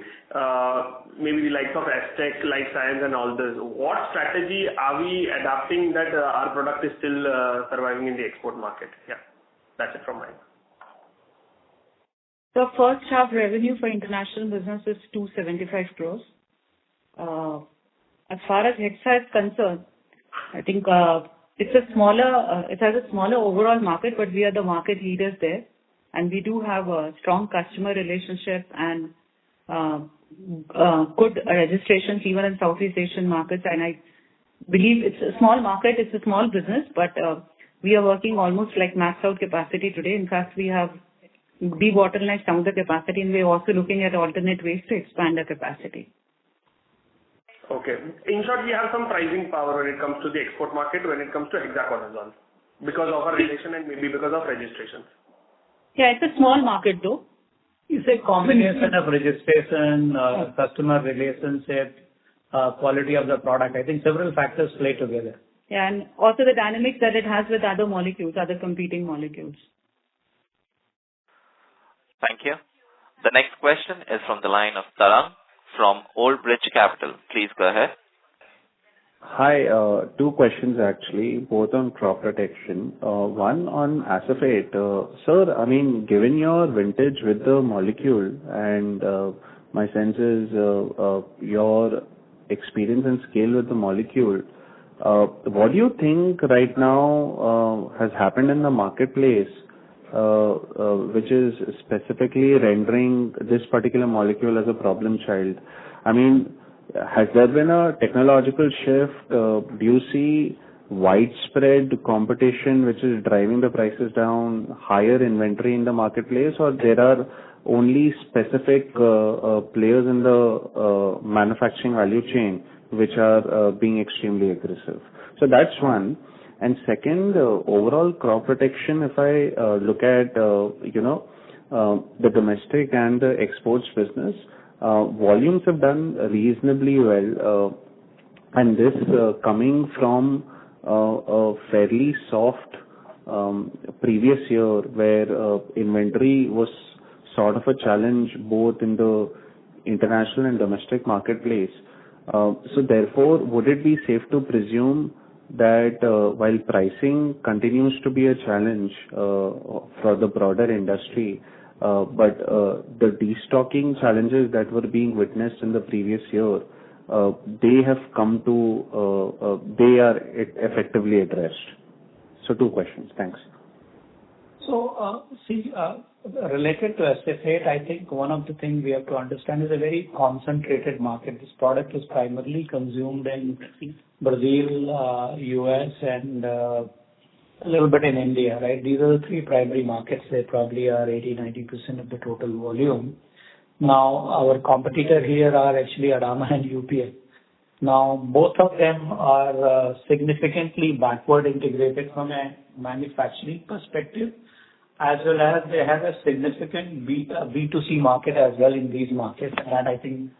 maybe the likes of Aztec, Life Science and all this. What strategy are we adapting that our product is still surviving in the export market? Yeah, that's it from my end. The first half revenue for international business is 275 crores. As far as Hexa is concerned, I think it has a smaller overall market, but we are the market leaders there, and we do have a strong customer relationship and good registrations even in Southeast Asian markets. And I believe it's a small market, it's a small business, but we are working almost like maxed out capacity today. In fact, we have de-bottlenecked some of the capacity, and we're also looking at alternate ways to expand the capacity. Okay. In short, we have some pricing power when it comes to the export market, when it comes to hexaconazole, because of our relation and maybe because of registrations. Yeah, it's a small market though. It's a combination of registration, customer relationship, quality of the product. I think several factors play together. Yeah, and also the dynamics that it has with other molecules, other competing molecules. Thank you. The next question is from the line of Tarang from Old Bridge Capital. Please go ahead. Hi, two questions actually, both on crop protection. One on acephate. Sir, I mean, given your vintage with the molecule and my sense is your experience and scale with the molecule, what do you think right now has happened in the marketplace which is specifically rendering this particular molecule as a problem child? I mean, has there been a technological shift? Do you see widespread competition which is driving the prices down, higher inventory in the marketplace, or there are only specific players in the manufacturing value chain which are being extremely aggressive? So that's one. And second, overall crop protection, if I look at, the domestic and the exports business, volumes have done reasonably well. And this coming from a fairly soft previous year where inventory was sort of a challenge both in the international and domestic marketplace. So therefore, would it be safe to presume that while pricing continues to be a challenge for the broader industry, but the destocking challenges that were being witnessed in the previous year, they have come to, they are effectively addressed? So two questions. Thanks. So, related to acephate, I think one of the things we have to understand is a very concentrated market. This product is primarily consumed in Brazil, US, and a little bit in India, right? These are the three primary markets. They probably are 80-90% of the total volume. Now, our competitor here are actually Adama and UPL. Now, both of them are significantly backward integrated from a manufacturing perspective, as well as they have a significant B2C market as well in these markets, and that I think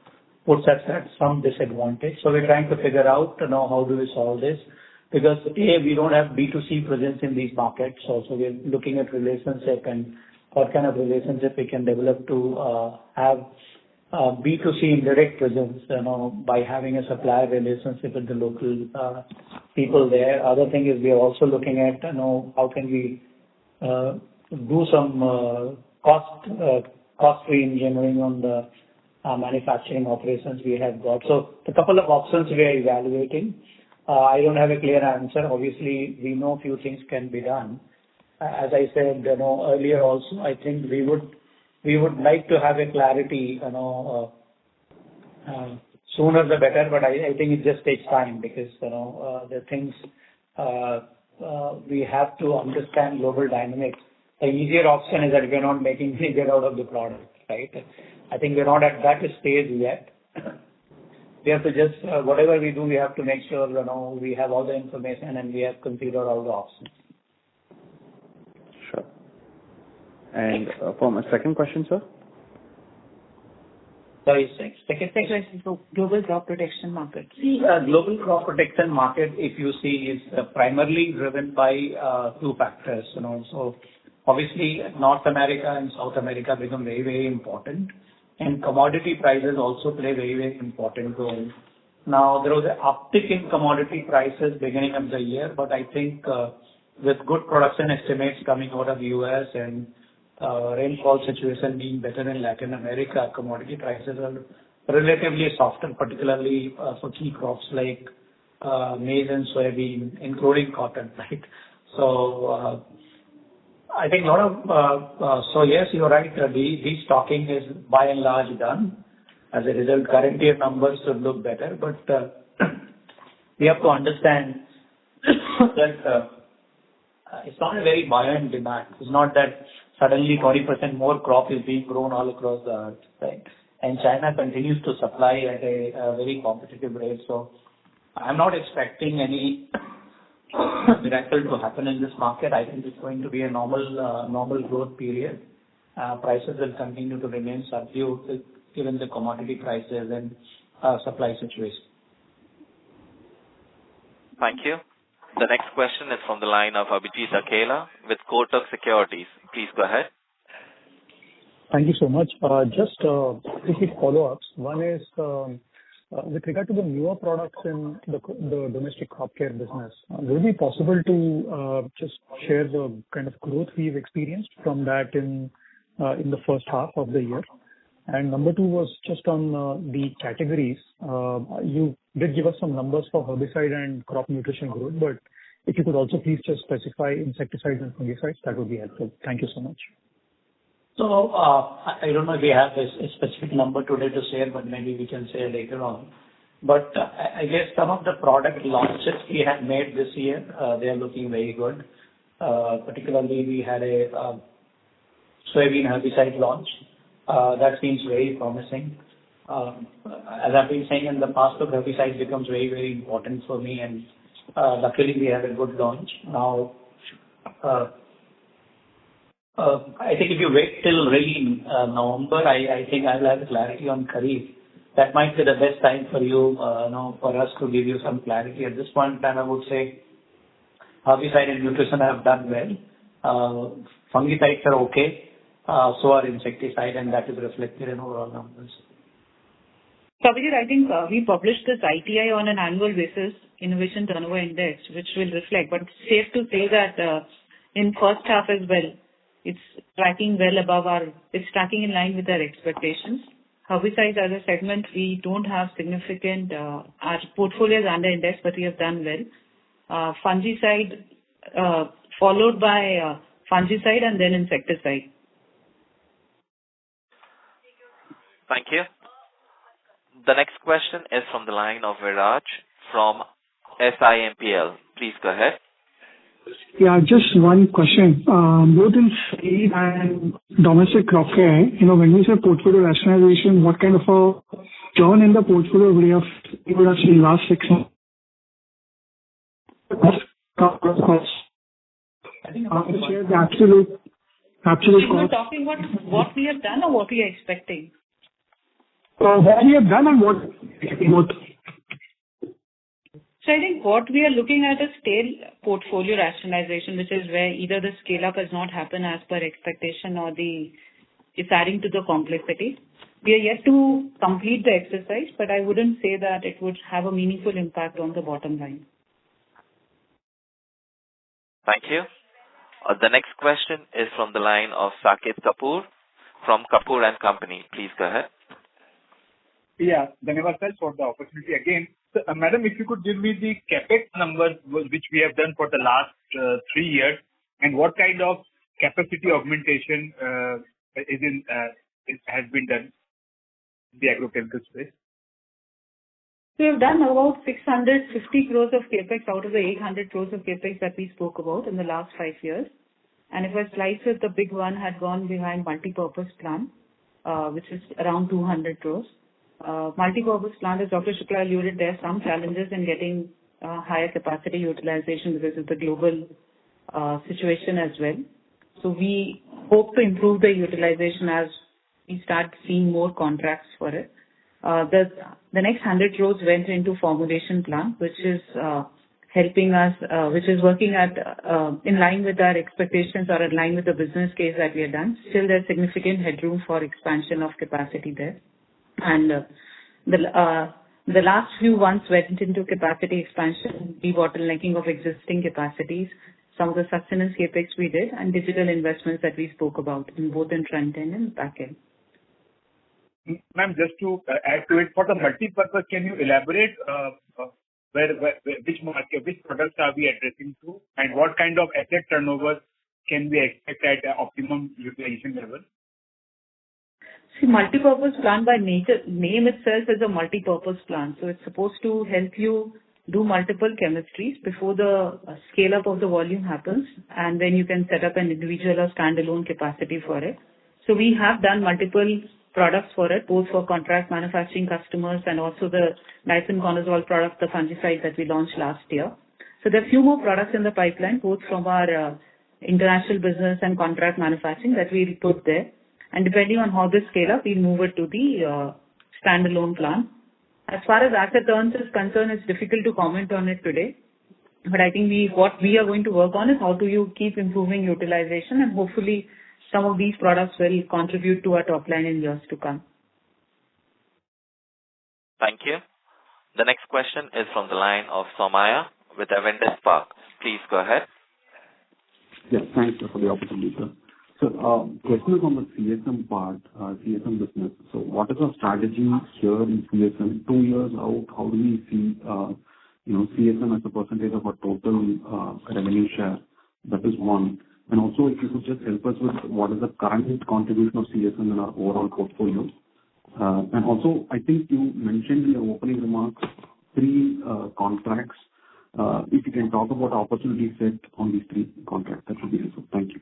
puts us at some disadvantage. So we're trying to figure out, how do we solve this? Because we don't have B2C presence in these markets, so we're looking at relationship and what kind of relationship we can develop to have B2C indirect presence, by having a supplier relationship with the local people there. Other thing is we are also looking at, how can we do some cost re-engineering on the manufacturing operations we have got. So a couple of options we are evaluating. I don't have a clear answer. Obviously, we know few things can be done. As I said, earlier also, I think we would like to have a clarity, sooner the better, but I think it just takes time because, the things, we have to understand global dynamics. The easier option is that we're not making get out of the product, right? I think we're not at that stage yet. We have to just, whatever we do, we have to make sure, we have all the information and we have considered all the options. Sure. And for my second question, sir? Sorry, second question for global crop protection market. See, global crop protection market, if you see, is primarily driven by two factors. So obviously, North America and South America become very, very important, and commodity prices also play very, very important role. Now, there was an uptick in commodity prices beginning of the year, but I think with good production estimates coming out of US and rainfall situation being better in Latin America, commodity prices are relatively softer, particularly for key crops like maize and soybean, including cotton, right? So I think a lot of, so yes, you're right, destocking is by and large done. As a result, current year numbers should look better, but we have to understand that it's not a very buoyant demand. It's not that suddenly 20% more crop is being grown all across the earth, right? And China continues to supply at a very competitive rate. So I'm not expecting any miracle to happen in this market. I think it's going to be a normal growth period. Prices will continue to remain subdued given the commodity prices and supply situation. Thank you. The next question is from the line of Abhijit Akela with Kotak Securities. Please go ahead. Thank you so much. Just quick follow-ups. One is with regard to the newer products in the domestic crop care business, would it be possible to just share the kind of growth we've experienced from that in the first half of the year? And number two was just on the categories. You did give us some numbers for herbicide and crop nutrition growth, but if you could also please just specify insecticides and fungicides, that would be helpful. Thank you so much. So I don't know if we have a specific number today to share, but maybe we can share later on. But I guess some of the product launches we have made this year, they are looking very good. Particularly, we had a soybean herbicide launch. That seems very promising. As I've been saying in the past, the herbicide becomes very, very important for me, and luckily we had a good launch. Now, I think if you wait till really November, I think I'll have clarity on Kharif. That might be the best time for you, for us to give you some clarity. At this point in time, I would say herbicide and nutrition have done well. Fungicides are okay. So are insecticide, and that is reflected in overall numbers. So, Abhijit, I think we publish this ITI on an annual basis, Innovation Turnover Index, which will reflect. But it's safe to say that in first half as well, it's tracking well above it's tracking in line with our expectations. Herbicides as a segment, we don't have significant, our portfolio is under index, but we have done well. Fungicide, followed by fungicide and then insecticide. Thank you. The next question is from the line of Viraj from SIMPL. Please go ahead. Yeah, just one question. Both in seed and domestic crop care, when we say portfolio rationalization, what kind of a turn in the portfolio we would have seen last 6 months? I think share the absolute cost. You're talking about what we have done or what we are expecting? What we have done and what both. So I think what we are looking at is tail portfolio rationalization, which is where either the scale-up has not happened as per expectation or it's adding to the complexity. We are yet to complete the exercise, but I wouldn't say that it would have a meaningful impact on the bottom line. Thank you. The next question is from the line of Saket Kapoor from Kapoor and Company. Please go ahead. Yeah, Dhanyavad sir for the opportunity again. So, Madam, if you could give me the capex numbers which we have done for the last 3 years, and what kind of capacity augmentation has been done in the agrochemical space? We have done about 650 crores of capex out of the 800 crores of capex that we spoke about in the last 5 years. And if I slice it, the big one had gone behind multi-purpose plant, which is around 200 crores. Multi-purpose plant, as Dr. Shukla alluded, there are some challenges in getting higher capacity utilization because of the global situation as well. So we hope to improve the utilization as we start seeing more contracts for it. The next 100 crores went into formulation plant, which is helping us, which is working at in line with our expectations or in line with the business case that we have done. Still, there's significant headroom for expansion of capacity there. And the last few ones went into capacity expansion, debottlenecking of existing capacities, some of the sustenance capex we did, and digital investments that we spoke about in both in front end and back end. Ma'am, just to add to it, for the multi-purpose, can you elaborate which market, which products are we addressing to, and what kind of asset turnover can we expect at optimum utilization level? See, multi-purpose plant by nature, name itself is a multi-purpose plant. So it's supposed to help you do multiple chemistries before the scale-up of the volume happens, and then you can set up an individual or standalone capacity for it. So we have done multiple products for it, both for contract manufacturing customers and also the difenoconazole product, the fungicide that we launched last year. So there are a few more products in the pipeline, both from our international business and contract manufacturing that we'll put there. And depending on how they scale up, we'll move it to the standalone plant. As far as asset turns is concerned, it's difficult to comment on it today. But I think what we are going to work on is how do you keep improving utilization, and hopefully some of these products will contribute to our top line in years to come. Thank you. The next question is from the line of Somaya with Avendus Spark. Please go ahead. Yes, thanks for the opportunity, sir. So, question is on the CSM part, CSM business. So what is our strategy here in CSM? 2 years out, how do we see, CSM as a percentage of our total revenue share? That is one. And also, if you could just help us with what is the current contribution of CSM in our overall portfolio. And also, I think you mentioned in your opening remarks 3 contracts. If you can talk about opportunity set on these 3 contracts, that would be helpful. Thank you.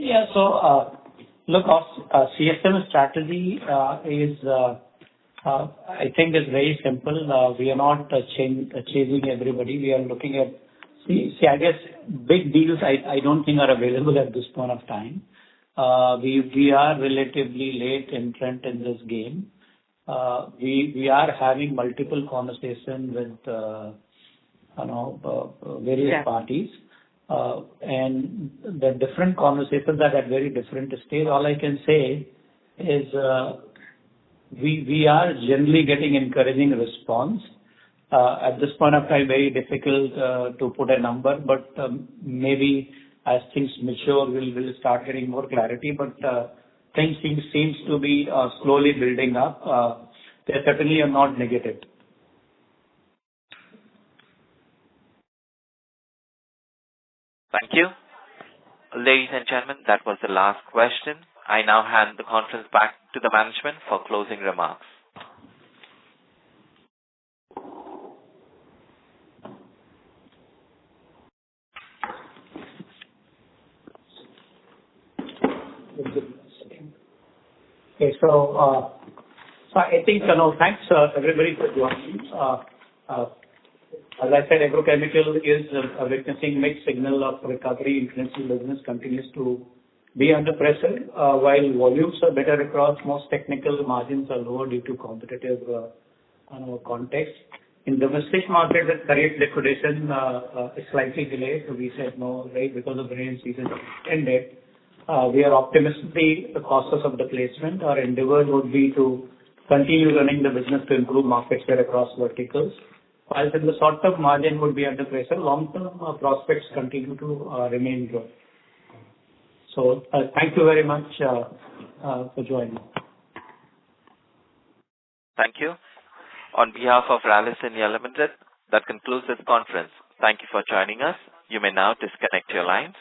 Yeah. So, look, our CSM strategy is, I think, is very simple. We are not chasing everybody. We are looking at, I guess, big deals I don't think are available at this point of time. We are relatively late entrant in this game. We are having multiple conversations with, various parties. And the different conversations are at very different stage. All I can say is we are generally getting encouraging response. At this point of time, very difficult to put a number, but maybe as things mature, we'll start getting more clarity. But things seems to be slowly building up. They certainly are not negative. Thank you. Ladies and gentlemen, that was the last question. I now hand the conference back to the management for closing remarks. Okay, so I think, thanks everybody for joining. As I said, agrochemical is witnessing mixed signal of recovery. International business continues to be under pressure, while volumes are better across most technical, margins are lower due to competitive context. In domestic market, the current liquidation is slightly delayed. So we said no, right, because of rain season ended. We are optimistic the process of the placement. Our endeavor would be to continue running the business to improve market share across verticals. While in the short term, margin would be under pressure, long-term prospects continue to remain good. So thank you very much for joining. Thank you. On behalf of Rallis India Limited, that concludes this conference. Thank you for joining us. You may now disconnect your lines.